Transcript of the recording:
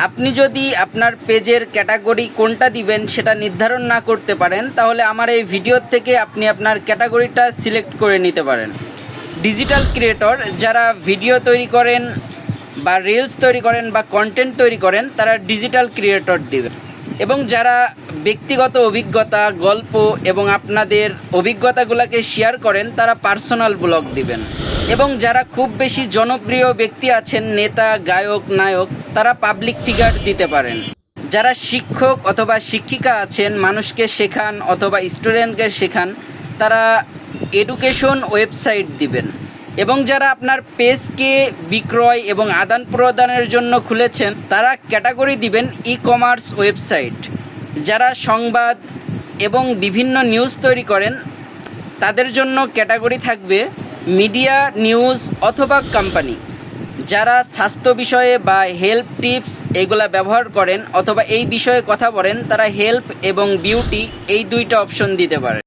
আপনি যদি আপনার পেজের ক্যাটাগরি কোনটা দিবেন সেটা নির্ধারণ না করতে পারেন, তাহলে আমার এই ভিডিও থেকে আপনি আপনার ক্যাটাগরিটা সিলেক্ট করে নিতে পারেন। ডিজিটাল ক্রিয়েটর যারা ভিডিও তৈরি করেন বা রিলস তৈরি করেন বা কন্টেন্ট তৈরি করেন, তারা ডিজিটাল ক্রিয়েটর দিবেন। এবং যারা ব্যক্তিগত অভিজ্ঞতা, গল্প এবং আপনাদের অভিজ্ঞতাগুলোকে শেয়ার করেন, তারা পার্সোনাল ব্লগ দিবেন। এবং যারা খুব বেশি জনপ্রিয় ব্যক্তি আছেন, নেতা, গায়ক, নায়ক, তারা পাবলিক ফিগার দিতে পারেন। যারা শিক্ষক অথবা শিক্ষিকা আছেন, মানুষকে শেখান অথবা স্টুডেন্টকে শেখান, তারা এডুকেশন ওয়েবসাইট দিবেন। এবং যারা আপনার পেজকে বিক্রয় এবং আদান প্রদানের জন্য খুলেছেন, তারা ক্যাটাগরি দিবেন ই কমার্স ওয়েবসাইট। যারা সংবাদ এবং বিভিন্ন নিউজ তৈরি করেন, তাদের জন্য ক্যাটাগরি থাকবে মিডিয়া, নিউজ অথবা কোম্পানি। যারা স্বাস্থ্য বিষয়ে বা হেল্প টিপস এগুলা ব্যবহার করেন অথবা এই বিষয়ে কথা বলেন, তারা হেল্প এবং বিউটি এই দুইটা অপশন দিতে পারে।